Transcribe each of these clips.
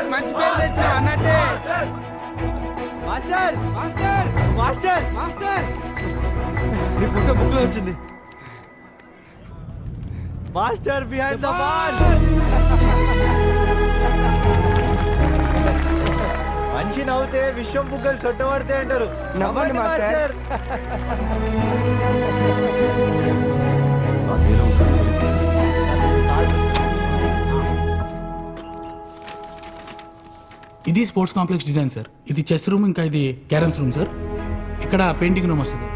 Master మంచి పేరు తెచ్చిన అన్నట్టే. మాస్టర్ మాస్టర్ మాస్టర్ మాస్టర్ నీ ఫోటో బుక్ లో వచ్చింది. Master behind the ball. మనిషి నవ్వుతే విశ్వం బుగ్గలు సొట్టబడితే అంటారు. నవ్వండి మాస్టర్. ఇది స్పోర్ట్స్ కాంప్లెక్స్ డిజైన్ సార్. ఇది చెస్ రూమ్, ఇంకా ఇది క్యారమ్స్ రూమ్ సార్. ఇక్కడ పెయింటింగ్ రూమ్ వస్తుంది.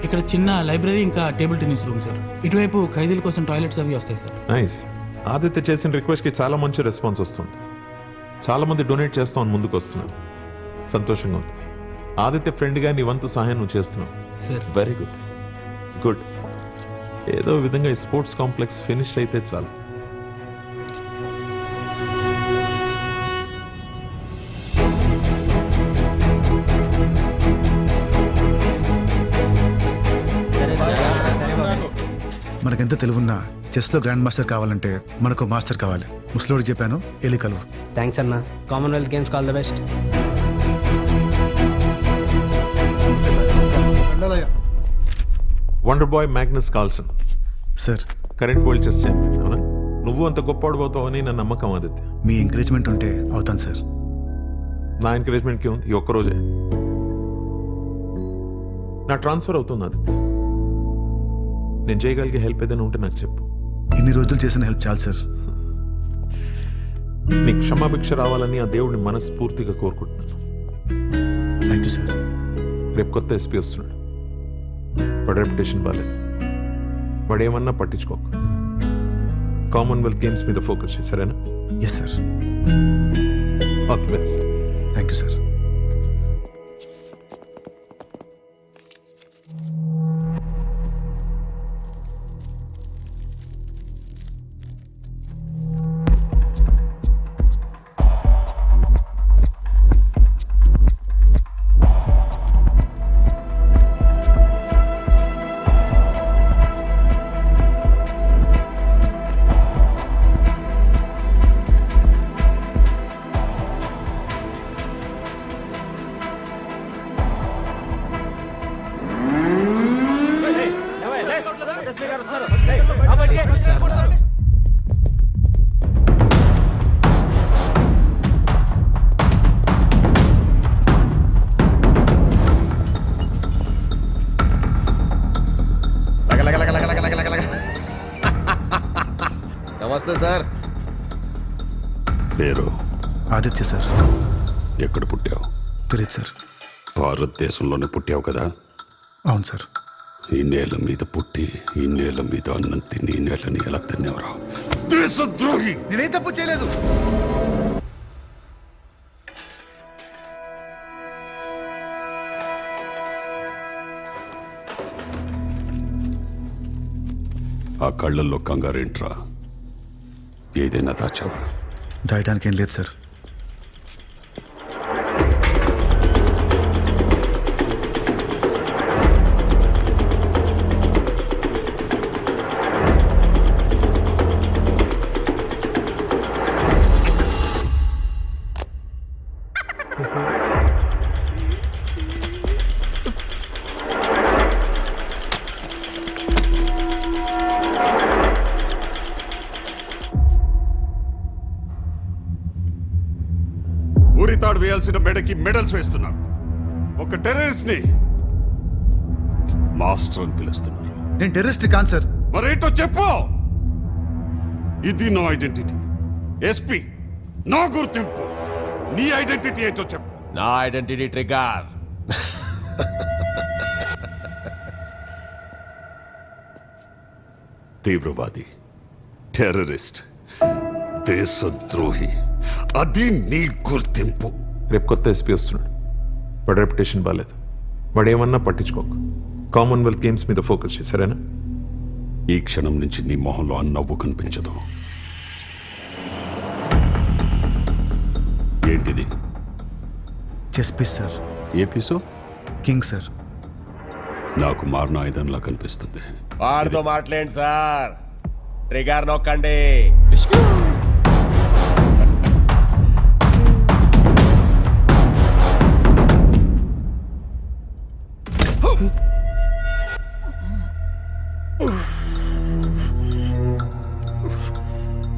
ఇక్కడ చిన్న లైబ్రరీ, ఇంకా టేబుల్ టెన్నిస్ రూమ్ సార్. ఇటువైపు ఖైదీల కోసం టాయిలెట్స్ అవి వస్తాయి సార్. నైస్. ఆదిత్య చేసిన రిక్వెస్ట్కి చాలా మంచి రెస్పాన్స్ వస్తుంది. చాలా మంది డొనేట్ చేస్తామని ముందుకు వస్తున్నారు. సంతోషంగా ఉంది. ఆదిత్య ఫ్రెండ్గా నీ వంతు సహాయం నువ్వు చేస్తున్నావు సార్. Very good good. ఏదో విధంగా ఈ స్పోర్ట్స్ కాంప్లెక్స్ ఫినిష్ అయితే చాలు. మనకెంత తెలివున్నా చెస్లో గ్రాండ్ మాస్టర్ కావాలంటే మనకు మాస్టర్ కావాలి. ముసలోడు చెప్పాను, ఎలి కలువు. థ్యాంక్స్ అన్న. Commonwealth Games all the best. Wonder boy Magnus Carlsen sir, current world chess champion. అవునా? నువ్వు అంత గొప్పవాడిపోతావని నా నమ్మకం ఆదిత్య. మీ ఎంకరేజ్మెంట్ ఉంటే అవుతాను సార్. నా ఎంకరేజ్మెంట్కి ఉంది ఈ ఒక్కరోజే. నా ట్రాన్స్ఫర్ అవుతుంది ఆదిత్య. నేను చేయగలిగే హెల్ప్ ఏదైనా ఉంటే నాకు చెప్పు. ఇన్ని రోజులు చేసిన హెల్ప్ చాలు సార్. నీకు క్షమాభిక్ష రావాలని ఆ దేవుడిని మనస్ఫూర్తిగా కోరుకుంటున్నాను. Thank you sir. రేపు కొత్త ఎస్పీ వస్తున్నాడు. వాడి రెప్యుటేషన్ బాగాలేదు. వాడు ఏమన్నా పట్టించుకోకు. కామన్వెల్త్ గేమ్స్ మీద ఫోకస్ చేయి, సరేనా? Yes sir. All the best. Thank you sir. నమస్తే సార్. పేరు ఆదిత్య సార్. ఎక్కడ పుట్టావు? తెలియదు సార్. భారతదేశంలోనే పుట్టావు కదా? అవును సార్. ఈ నేల మీద పుట్టి ఈ నేల మీద అన్నం తిని ఈ నేలని ఎలా తినేవరా దేశద్రోహి! నేనేం తప్పు చేయలేదు. ఆ కళ్ళల్లో కంగారేంట్రా? ఏదైనా దాచావా? దాయడానికి ఏం లేదు సార్. ఊరితాడు వేయాల్సిన మెడకి మెడల్స్ వేస్తున్నారు. ఒక టెర్రరిస్ట్ ని మాస్టర్ అని పిలుస్తున్నారు. నేను టెర్రరిస్ట్ కాను సార్. మరేంటో చెప్పు. ఇది నా ఐడెంటిటీ. ఎస్పీ నా గుర్తింపు. నీ ఐడెంటిటీ ఏంటో చెప్పు. నా ఐడెంటిటీ ట్రిగర్. తీవ్రవాది, టెర్రరిస్ట్, దేశద్రోహి, అది నీ గుర్తింపు. రేపు కొత్త ఎస్పీ వస్తున్నాడు. వాడి రెప్యుటేషన్ బాగాలేదు. వాడు ఏమన్నా పట్టించుకోకు. కామన్వెల్త్ గేమ్స్ మీద ఫోకస్ చేయి, సరేనా? ఈ క్షణం నుంచి నీ మొహంలో ఆ నవ్వు కనిపించదు. ఏంటిది? Chess piece sir. ఏ పీసో? King sir. నాకు మారిన ఆయుధంలా కనిపిస్తుంది. వాడితో మాట్లాడండి సార్. ట్రిగర్ నొక్కండి.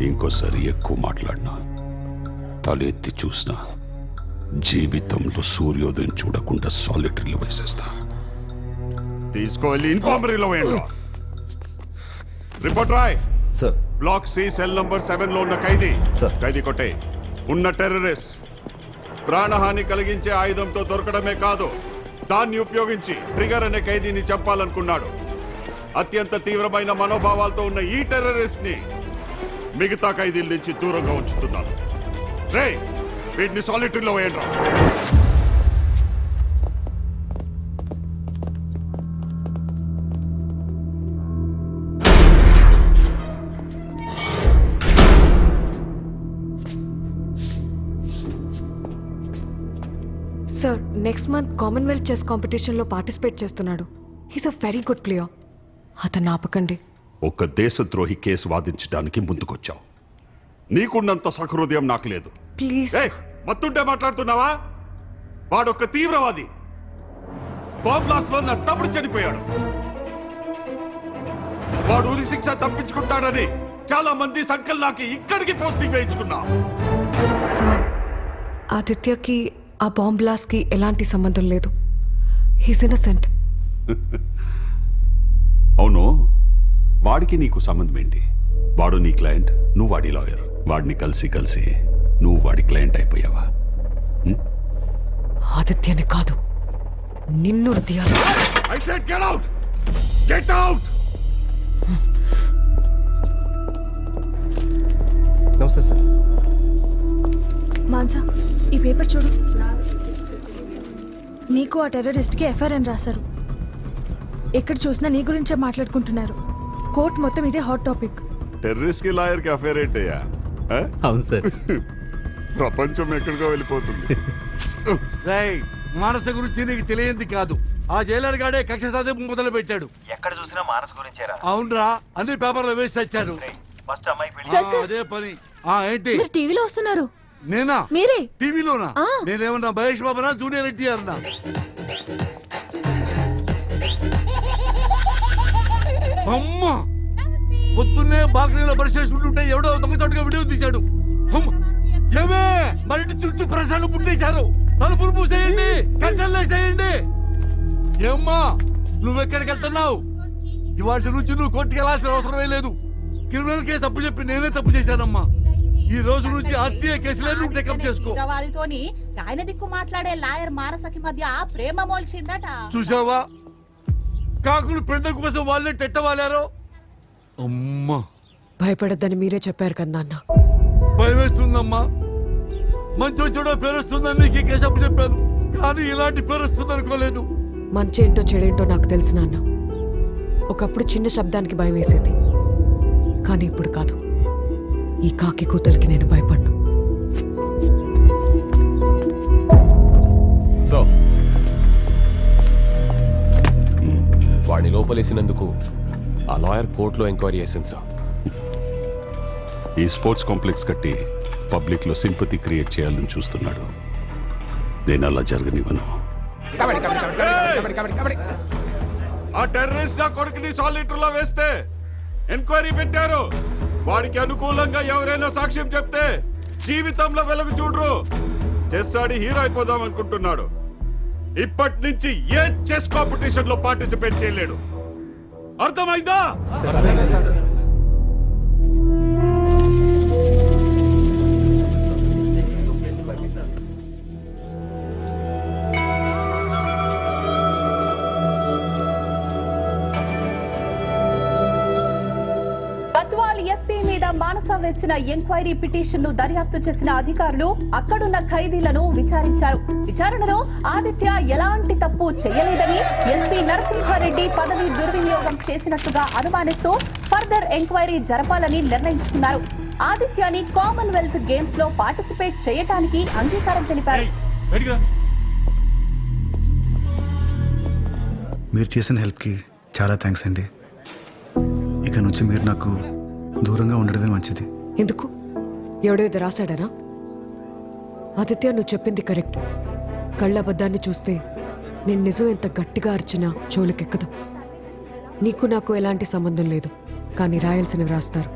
ఇంకోసారి ఎక్కువ మాట్లాడినా తలెత్తి చూసినా జీవితంలో సూర్యోదయం చూడకుండా సాలిటరీలో వేసేస్తా. తీసుకువెళ్ళి ఇన్ఫార్మరీలో వేయండి. రిపోర్ట్ రాయ్. Sir block C cell number 7 లో ఉన్న ఖైదీ. సార్. ఖైదీ కొట్టే. ఉన్న టెర్రరిస్ట్ ప్రాణహాని కలిగించే ఆయుధంతో దొరకడమే కాదు, దాన్ని ఉపయోగించి ట్రిగర్ అనే ఖైదీని చంపాలనుకున్నాడు. అత్యంత తీవ్రమైన మనోభావాలతో ఉన్న ఈ టెర్రరిస్ట్ ని మిగతా ఖైదీల నుంచి దూరంగా ఉంచుతున్నాను. రేయ్, వీటిని సాలిటరీలో వేయండి. Sir next month Commonwealth chess కాంపిటీషన్లో పార్టిసిపేట్ చేస్తున్నాడు. He's a very good player. అతన్ని ఆపకండి. ఒక దేశద్రోహి కేసు వాదించడానికి ముందుకొచ్చావు. నీకున్నంత సహృదయం నాకు లేదు. ప్లీజ్. ఏయ్, మత్తుంటే మాట్లాడుతున్నావా? వాడొక తీవ్రవాది. బాంబ్ బ్లాస్ట్ లో నా తమ్ముడు చనిపోయాడు. వాడు ఉరి శిక్ష తప్పించుకుంటాడని చాలా మంది సంకల్ నాకి ఇక్కడికి పోస్టింగ్ వేయించుకున్నా. సార్ ఆదిత్యకి ఆ బాంబ్ బ్లాస్ట్కి ఎలాంటి సంబంధం లేదు. He's innocent. అవును, వాడికి నీకు సంబంధం ఏంటి? వాడు నీ క్లయింట్, నువ్వు వాడి లాయర్. వాడిని కలిసి కలిసి నువ్వు వాడి క్లయింట్ అయిపోయావా? ఆదిత్యని కాదు, నిన్ను తీయాలి. I said get out! Get out! నమస్తే సార్. మాన్సా, ఈ పేపర్ చూడు. నీకు ఆ టెర్రరిస్ట్కి ఎఫ్ఐఆర్ అని రాశారు. ఎక్కడ చూసినా నీ గురించే మాట్లాడుకుంటున్నారు. కోర్ట్ మొత్తం ఇదే హాట్ టాపిక్. టెర్రరిస్ట్ కి లాయర్ కి అఫేర్ ఏంటయ్యా? అవును సార్. ప్రపంచం ఎక్కడికో వెళ్ళిపోతుంది. మానస గురించి నీకు తెలియంది కాదు. ఆ జైలర్ గాడే కక్ష సాధింపు మొదలు పెట్టాడు. ఎక్కడ చూసినా మానస్ గురించేరా? అవునరా, అన్ని పేపర్లో వేసి వచ్చాడు. ఫస్ట్ అమ్మాయి పెళ్లి. అదే పని. ఏంటి మీరు టీవీలో వస్తున్నారు. నేనా? మీరే. టీవీలోనా? నేనేమన్నా మహేష్ బాబునా, జూనియర్ ఎన్టీఆర్ నా? అమ్మా, పొద్దున్నే బాల్కనీలో బ్రష్ చేసుకుంటుంటే ఎవడో దొంగచాటుగా వీడియో తీశాడు. ఏమే, మరి చుట్టూ ప్రశ్నలు పుట్టేశారు. తలుపులు పూసేయండి, కట్టెల్లేసేయండి. ఏమ్మా, నువ్వెక్కడికి వెళ్తున్నావు? ఇవాటి నుంచి నువ్వు కోర్టుకి వెళ్ళాల్సిన అవసరమే లేదు. క్రిమినల్ కేసు తప్పు చెప్పి నేనే తప్పు చేశానమ్మా. ఈ రోజు నుంచి ఆర్టీఐ కేసులే నువ్వు టేకప్ చేసుకో. ఆయన దిక్కు మాట్లాడే లాయర్ మానసకి మధ్య ప్రేమ మోల్చిందట. చూసావా, కాకులు పెద్ద కోసం వాళ్ళే టెట్టవాలారో. అమ్మా, భయపడద్దని మీరే చెప్పారు కదా నాన్న. భయం వేస్తుందమ్మా. మంచో చెడో పేరు వస్తుందని నీకు ఈ కేసు అప్పు చెప్పాను, కానీ ఇలాంటి పేరు వస్తుంది అనుకోలేదు. మంచేంటో చెడేంటో నాకు తెలుసు నాన్న. ఒకప్పుడు చిన్న శబ్దానికి భయం వేసేది, కానీ ఇప్పుడు కాదు. ఈ కాకి కూతలకి నేను భయపడ్ను. సో వాడిని లోపలేసినందుకు ఆ లాయర్ కోర్టులో ఎంక్వైరీ చేసింది సార్. ఈ స్పోర్ట్స్ కాంప్లెక్స్ కట్టి పబ్లిక్ లో సింపతి క్రియేట్ చేయాలని చూస్తున్నాడు. నేను అలా జరగనివ్వను. ఆ టెర్రరిస్ట్ నా కొడుకుని సాలిటరీలో వేస్తే ఎంక్వైరీ పెట్టారు. వాడికి అనుకూలంగా ఎవరైనా సాక్ష్యం చెప్తే జీవితంలో వెలుగు చూడరు. చెస్ ఆడి హీరో అయిపోదాం అనుకుంటున్నాడు. ఇప్పటి నుంచి ఏ చెస్ కాంపిటీషన్ లో పార్టిసిపేట్ చేయలేడు. అర్థమైందా? గద్వాల్ ఎస్పీ మీద మానస వేసిన ఎంక్వైరీ పిటిషన్ ను దర్యాప్తు చేసిన అధికారులు అక్కడున్న ఖైదీలను విచారించారు. విచారణలో ఆదిత్య ఎలాంటి తప్పు చేయలేదని, ఎస్పీ నరసింహారెడ్డి పదవి దుర్వినియోగం చేసినట్టుగా అనుమానిస్తూ ఫర్దర్ ఎంక్వైరీ జరపాలని నిర్ణయించుకున్నారు. ఆదిత్యని కామన్వెల్త్ గేమ్స్ లో పార్టిసిపేట్ చేయడానికి అంగీకారం తెలిపారు. మీరు చేసిన హెల్ప్కి చాలా థ్యాంక్స్ అండి. ఇక నుంచి మీరు నాకు దూరంగా ఉండడమే మంచిది. ఎందుకు? ఎవడో ఇది రాశాడనా? ఆదిత్య, నువ్వు చెప్పింది కరెక్ట్. కళ్ళబద్దాన్ని చూస్తే నేను నిజం ఎంత గట్టిగా అరిచినా చెవులకెక్కదు. నీకు నాకు ఎలాంటి సంబంధం లేదు, కానీ రాయాల్సినవి రాస్తారు.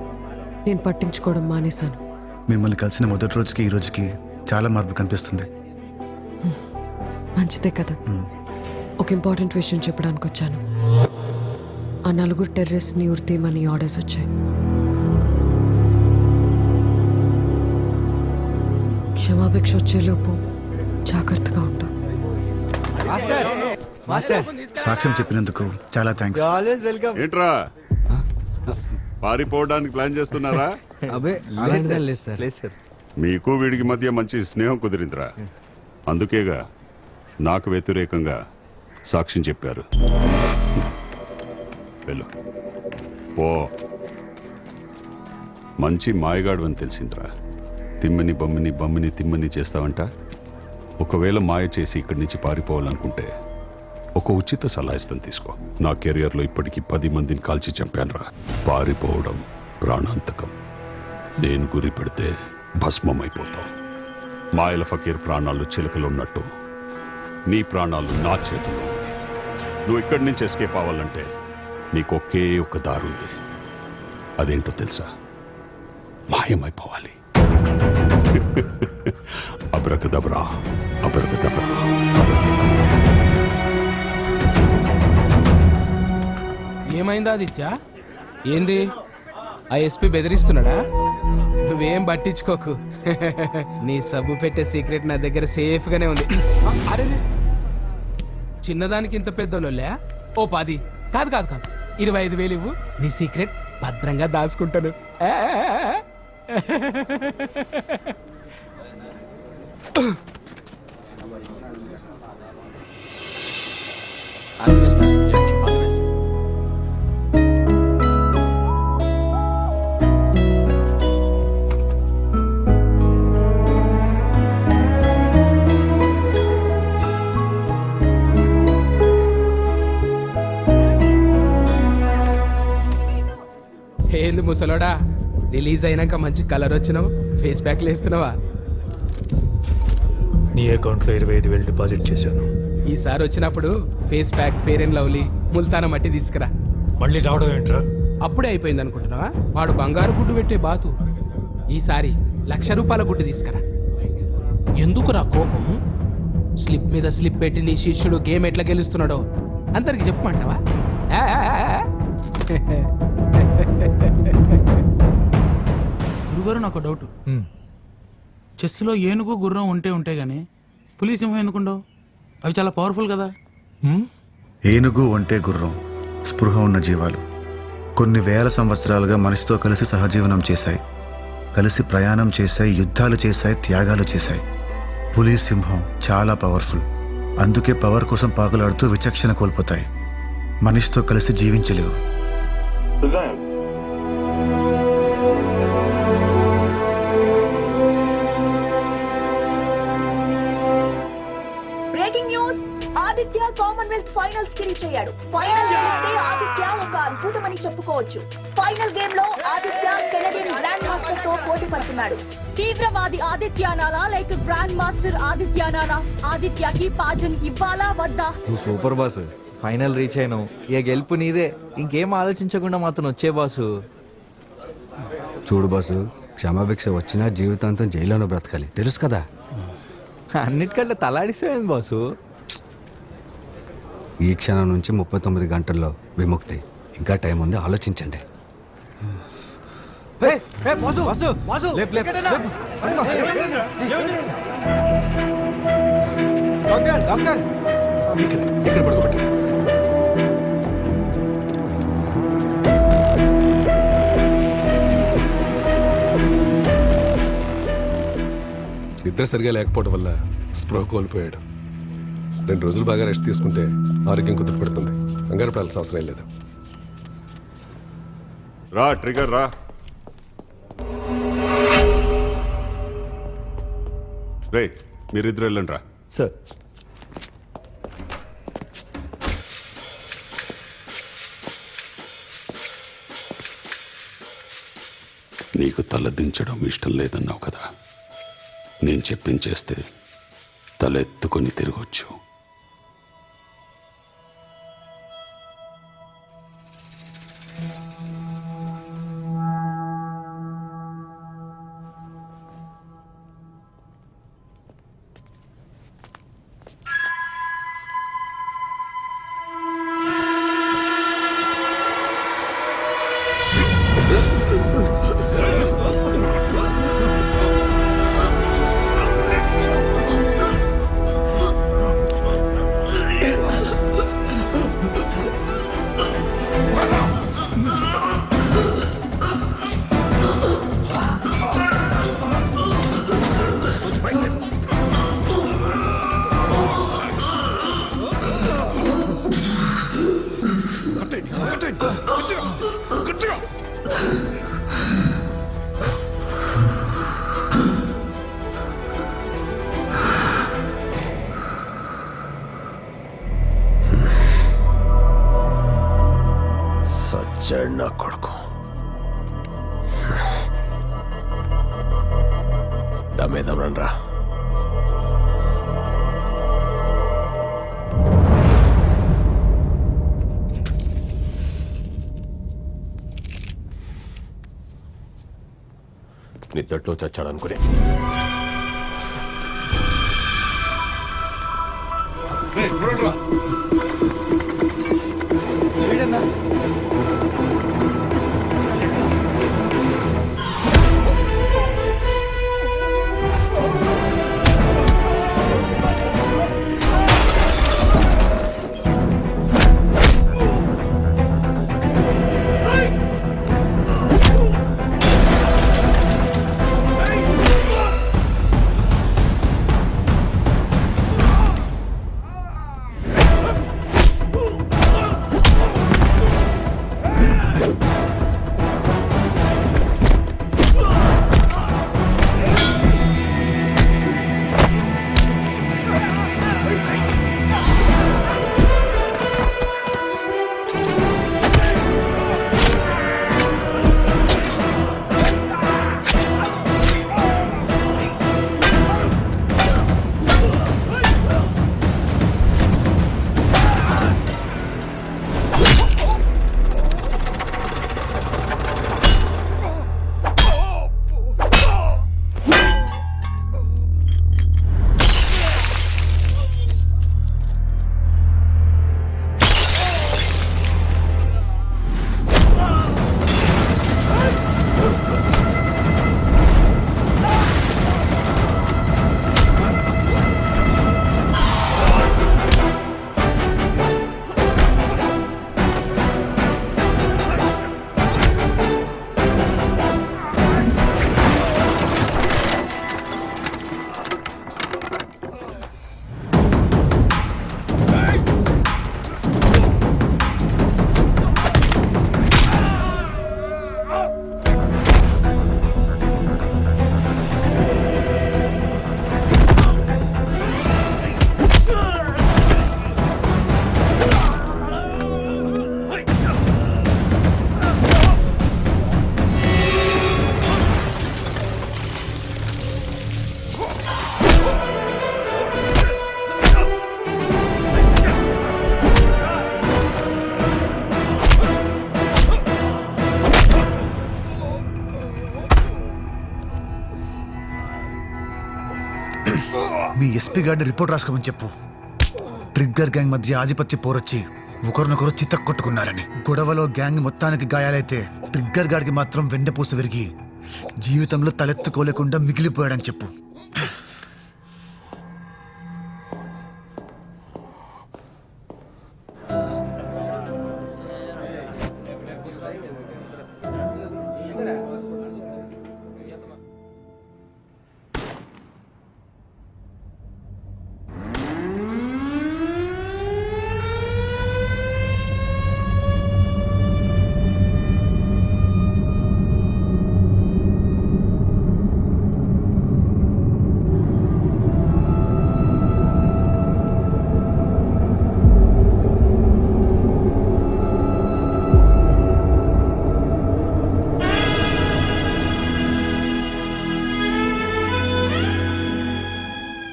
నేను పట్టించుకోవడం మానేశాను. మిమ్మల్ని కలిసిన మొదటి రోజుకి ఈ రోజుకి చాలా మార్పు కనిపిస్తుంది. మంచిదే కదా. ఒక ఇంపార్టెంట్ విషయం చెప్పడానికి వచ్చాను. ఆ 4 టెర్రరిస్ట్ని ఉరితీయమని ఆర్డర్స్ వచ్చాయి. క్షమాభిక్ష వచ్చేలోపు జాగ్రత్తగా ఉంటాం. సాక్ష్యం చెప్పినందుకు చాలా థ్యాంక్స్. ఏంట్రా పారిపోవడానికి ప్లాన్ చేస్తున్నారా? మీకు వీడికి మధ్య మంచి స్నేహం కుదిరిందిరా, అందుకేగా నాకు వ్యతిరేకంగా సాక్ష్యం చెప్పారు. వెళ్ళు ఓ మంచి మాయగాడు అని తెలిసిందిరా. తిమ్మని బమ్మిని బమ్మిని తిమ్మని చేస్తావంట. ఒకవేళ మాయ చేసి ఇక్కడి నుంచి పారిపోవాలనుకుంటే ఒక ఉచిత సలహా ఇస్తాను, తీసుకో. నా కెరియర్లో ఇప్పటికీ 10 మందిని కాల్చి చంపానురా. పారిపోవడం ప్రాణాంతకం. నేను గురి పెడితే భస్మం అయిపోతావు. మాయల ఫకీర్ ప్రాణాలు చిలకలు ఉన్నట్టు నీ ప్రాణాలు నా చేతుల్లో ఉన్నాయి. నువ్వు ఇక్కడి నుంచి ఎస్కేప్ అవ్వాలంటే నీకు ఒకే ఒక దారి ఉంది. అదేంటో తెలుసా? మాయమైపోవాలి. Abracadabra abracadabra. ఏమైందా ఆదిత్య? ఏంది ఆ ఎస్పీ బెదిరిస్తున్నాడా? నువ్వేం పట్టించుకోకు. నీ సబ్బు పెట్టే సీక్రెట్ నా దగ్గర సేఫ్ గానే ఉంది. అరే చిన్నదానికి ఇంత పెద్దోళ్ళే? ఓ 10 కాదు కాదు కాదు 25,000 ఇవ్వు, నీ సీక్రెట్ భద్రంగా దాచుకుంటాను. ఏంది ముసలోడా, రిలీజ్ అయినాక మంచి కలర్ వచ్చినావు, ఫేస్ ప్యాక్లు వేస్తున్నావా? నీ అకౌంట్లో 25,000 డిపాజిట్ చేశాను. ఈసారి వచ్చినప్పుడు face pack, fair and lovely, ముల్తాన మట్టి తీసుకురా. మళ్ళీ రావడం ఏంట్రా? అప్పుడే అయిపోయింది అనుకుంటున్నావా? వాడు బంగారు గుడ్డు పెట్టే బాతు. ఈసారి ₹1,00,000 గుడ్డు తీసుకురా. ఎందుకురా కోపం? స్లిప్ మీద స్లిప్ పెట్టి నీ శిష్యుడు గేమ్ ఎట్లా గెలుస్తున్నాడో అందరికి చెప్పమంటావా? గురుగారు, నాకు డౌట్. చెస్లో ఏనుగు గుర్రం ఉంటే గానీ పులి సింహం ఎందుకుండవు? అవి చాలా పవర్ఫుల్ కదా. ఏనుగు ఒంటే గుర్రం స్పృహ ఉన్న జీవాలు. కొన్ని వేల సంవత్సరాలుగా మనిషితో కలిసి సహజీవనం చేశాయి, కలిసి ప్రయాణం చేశాయి, యుద్ధాలు చేశాయి, త్యాగాలు చేశాయి. పులి సింహం చాలా పవర్ఫుల్. అందుకే పవర్ కోసం పాకులాడుతూ విచక్షణ కోల్పోతాయి. మనిషితో కలిసి జీవించలేవు. Breaking news, Aditya Commonwealth finals కి రీచ్ అయ్యాడు. ఫైనల్ గెలిస్తే ఆదిత్య ఒక అద్భుతమని చెప్పుకోవచ్చు. ఫైనల్ గేమ్ లో ఆదిత్య కెనడియన్ గ్రాండ్ మాస్టర్ తో పోటీ పడుతున్నాడు. తీవ్రవాది ఆదిత్యానాలా లేక గ్రాండ్ మాస్టర్ ఆదిత్యానాలా? ఆదిత్యకి పాజన్ ఇవ్వాలా వద్దా? నువ్వు సూపర్ బాసు, ఫైనల్ రీచ్ అయినావు. ఇక గెలుపు నీదే. ఇంకేం ఆలోచించకుండా మాత్రం వచ్చే బాసు. చూడు బాసు, క్షమాభిక్ష వచ్చినా జీవితాంతం జైల్లోనే బ్రతకాలి, తెలుసు కదా. అన్నిటికంటే తలాడిస్తావేంది బాసు? ఈ క్షణం నుంచి 39 గంటల్లో విముక్తి. ఇంకా టైం ఉంది, ఆలోచించండి. ఇక్కడ పడుకోబెట్టి. నిద్ర సరిగా లేకపోవడం వల్ల స్పృహ కోల్పోయాడు. 2 రోజులు బాగా రెస్ట్ తీసుకుంటే ఆరోగ్యం కుదుటపడుతుంది. కంగారు పడాల్సిన అవసరం లేదు. రా ట్రిగర్ రా. రే మీరిద్దరు వెళ్ళండి రా. సార్, నీకు తలదించడం ఇష్టం లేదన్నావు కదా, నేను చెప్పించేస్తే తలెత్తుకొని తిరగొచ్చు. నా కొడుకు దమేదం రండ్రా. నిద్దట్లో చచ్చాడనుకునే మీ ఎస్పీ గారిని రిపోర్ట్ రాసుకోమని చెప్పు. ట్రిగ్గర్ గ్యాంగ్ మధ్య ఆధిపత్య పోరొచ్చి ఒకరినొకరు చిత్త కొట్టుకున్నారని. గొడవలో గ్యాంగ్ మొత్తానికి గాయాలైతే ట్రిగ్గర్ గాడికి మాత్రం వెన్నపూస విరిగి జీవితంలో తలెత్తుకోలేకుండా మిగిలిపోయాడని చెప్పు.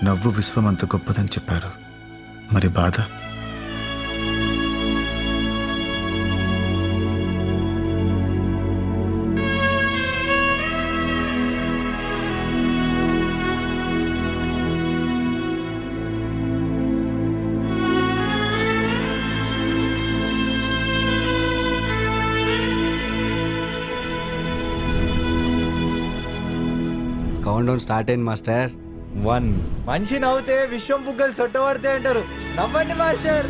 నవ్వు విశ్వం అంత గొప్పదని చెప్పారు, మరి బాధ? కౌంట్ డౌన్ స్టార్ట్ అయింది మాస్టర్. 1. మనిషి నవ్వుతే విశ్వం బుగ్గలు సొట్టబడితే అంటారు. నవ్వండి మాస్టర్.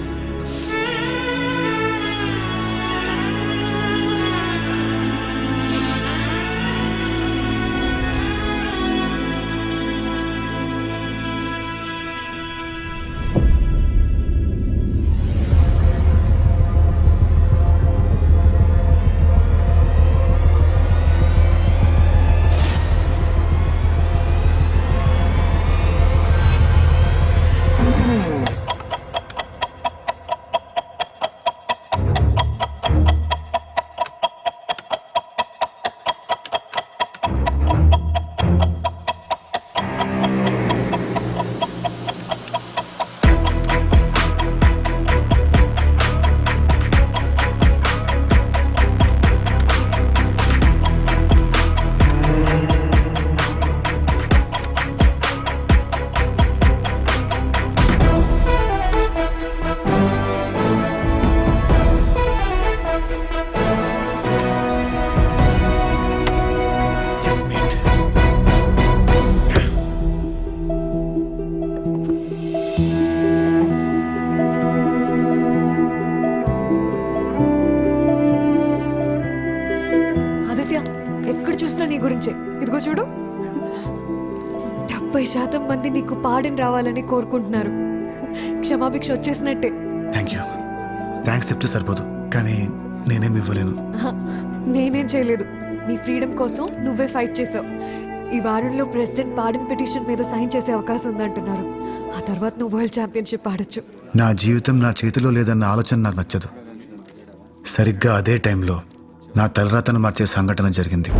చూసినా నీ గురించే. ఇదిగో చూడు, 70% మంది నీకు పాడిని రావాలని కోరుకుంటున్నారు. క్షమాభిక్ష వచ్చేసినట్టే. Thank you. థ్యాంక్స్ చెప్తే సరిపోదు, కానీ నేనేం ఇవ్వలేను. నేనేం చేయలేదు. నీ ఫ్రీడమ్ కోసం నువ్వే ఫైట్ చేసావు. ఈ వారంలో ప్రెసిడెంట్ పాడిన్ పిటిషన్ మీద సైన్ చేసే అవకాశం ఉందంటున్నారు. ఆ తర్వాత నువ్వు వరల్డ్ ఛాంపియన్షిప్ ఆడొచ్చు. నా జీవితం నా చేతిలో లేదన్న ఆలోచన నాకు నచ్చదు. సరిగ్గా అదే టైంలో నా తలరాతను మార్చే సంఘటన జరిగింది.